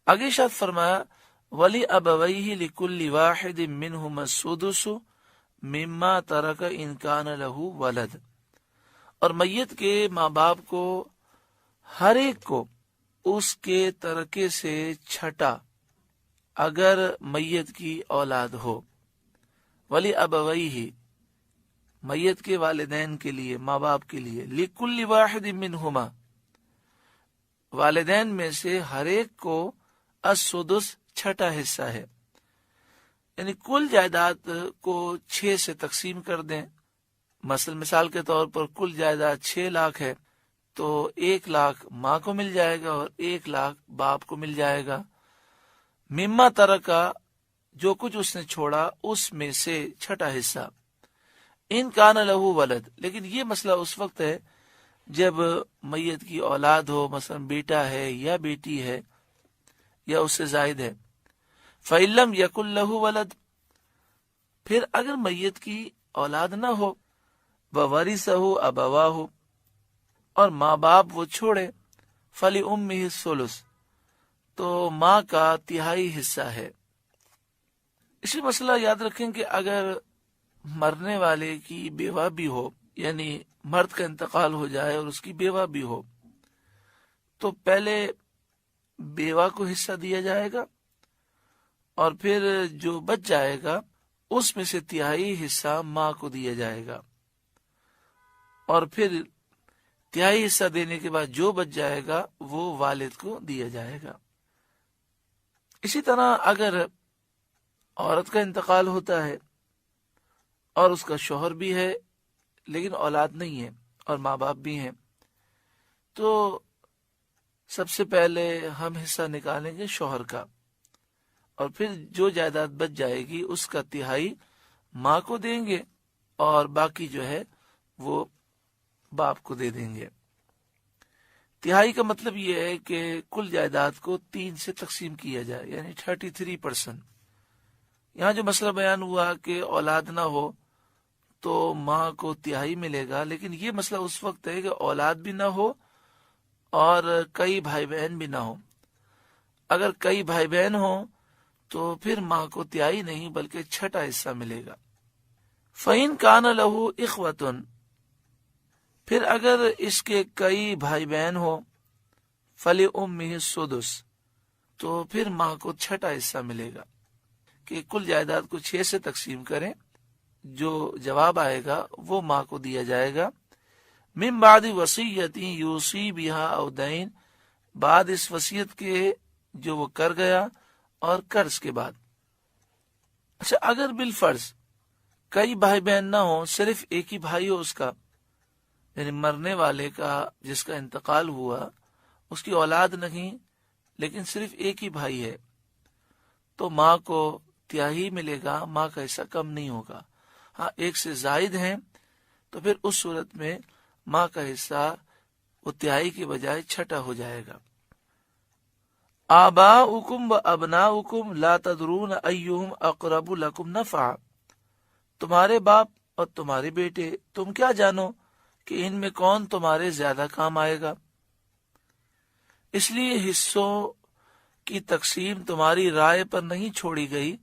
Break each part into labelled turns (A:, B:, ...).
A: آگے ارشاد فرمایا ولی ابویہ لکل واحد منہما السدس مما ترک ان کان لہ ولد، اور میت کے ماں باپ کو ہر ایک کو اس کے ترکے سے چھٹا اگر میت کی اولاد ہو۔ ولی ابویہ میت کے والدین کے لیے، ماں باپ کے لیے، لکل واحد منہما والدین میں سے ہر ایک کو السدس چھٹا حصہ ہے، یعنی کل جائیداد کو 6 سے تقسیم کر دیں۔ مثال کے طور پر کل جائیداد 6 لاکھ ہے تو 1 لاکھ ماں کو مل جائے گا اور 1 لاکھ باپ کو مل جائے گا۔ مما ترکا جو کچھ اس نے چھوڑا اس میں سے چھٹا حصہ، ان کان لہو ولد، لیکن یہ مسئلہ اس وقت ہے جب میت کی اولاد ہو، مثلا بیٹا ہے یا بیٹی ہے یا اس سے زائد ہے۔ فَإِلَّمْ يَكُنْ لَهُ وَلَدٌ، پھر اگر میت کی اولاد نہ ہو، وَوَرِثَهُ أَبَوَاهُ، اور ماں باپ وہ چھوڑے، فَلِأُمِّهِ الثُّلُثُ، تو ماں کا تہائی حصہ ہے۔ اسی مسئلہ یاد رکھیں کہ اگر مرنے والے کی بیوہ بھی ہو، یعنی مرد کا انتقال ہو جائے اور اس کی بیوہ بھی ہو، تو پہلے بیوہ کو حصہ دیا جائے گا اور پھر جو بچ جائے گا اس میں سے تہائی حصہ ماں کو دیا جائے گا، اور پھر تہائی حصہ دینے کے بعد جو بچ جائے گا وہ والد کو دیا جائے گا۔ اسی طرح اگر عورت کا انتقال ہوتا ہے اور اس کا شوہر بھی ہے لیکن اولاد نہیں ہے اور ماں باپ بھی ہیں، تو سب سے پہلے ہم حصہ نکالیں گے شوہر کا، اور پھر جو جائیداد بچ جائے گی اس کا تہائی ماں کو دیں گے اور باقی جو ہے وہ باپ کو دے دیں گے۔ تہائی کا مطلب یہ ہے کہ کل جائیداد کو 3 سے تقسیم کیا جائے، یعنی 33%۔ یہاں جو مسئلہ بیان ہوا کہ اولاد نہ ہو تو ماں کو تہائی ملے گا، لیکن یہ مسئلہ اس وقت ہے کہ اولاد بھی نہ ہو اور کئی بھائی بہن بھی نہ ہو۔ اگر کئی بھائی بہن ہوں تو پھر ماں کو تہائی نہیں بلکہ چھٹا حصہ ملے گا۔ فَإِن كَانَ لَهُ إِخْوَةٌ، پھر اگر اس کے کئی بھائی بہن ہو، فَلِأُمِّهِ السُّدُسُ، تو پھر ماں کو چھٹا حصہ ملے گا، کہ کل جائیداد کو 6 سے تقسیم کریں، جو جواب آئے گا وہ ماں کو دیا جائے گا۔ من بعد وصیت یوصی بہا او دین، بعد اس وصیت کے جو وہ کر گیا اور قرض کے بعد۔ اچھا، اگر بالفرض کئی بھائی بہن نہ ہوں، صرف ایک ہی بھائی ہو اس کا، یعنی مرنے والے کا جس کا انتقال ہوا اس کی اولاد نہیں لیکن صرف ایک ہی بھائی ہے، تو ماں کو تہائی ملے گا، ماں کا حصہ کم نہیں ہوگا۔ ہاں، ایک سے زائد ہیں تو پھر اس صورت میں ماں کا حصہ وہ تہائی کے بجائے چھٹا ہو جائے گا۔ آباؤکم و ابناؤکم لا تدرون ایہم اقرب لکم نفعا، تمہارے باپ اور تمہارے بیٹے تم کیا جانو کہ ان میں کون تمہارے زیادہ کام آئے گا۔ اس لیے حصوں کی تقسیم تمہاری رائے پر نہیں چھوڑی گئی،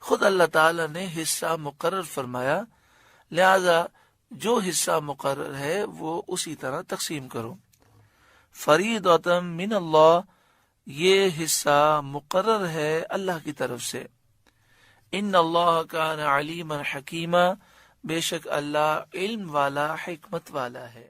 A: خود اللہ تعالی نے حصہ مقرر فرمایا، لہذا جو حصہ مقرر ہے وہ اسی طرح تقسیم کرو۔ فریضۃ من اللہ، یہ حصہ مقرر ہے اللہ کی طرف سے۔ ان اللہ کان علیما حکیما، بے شک اللہ علم والا، حکمت والا ہے۔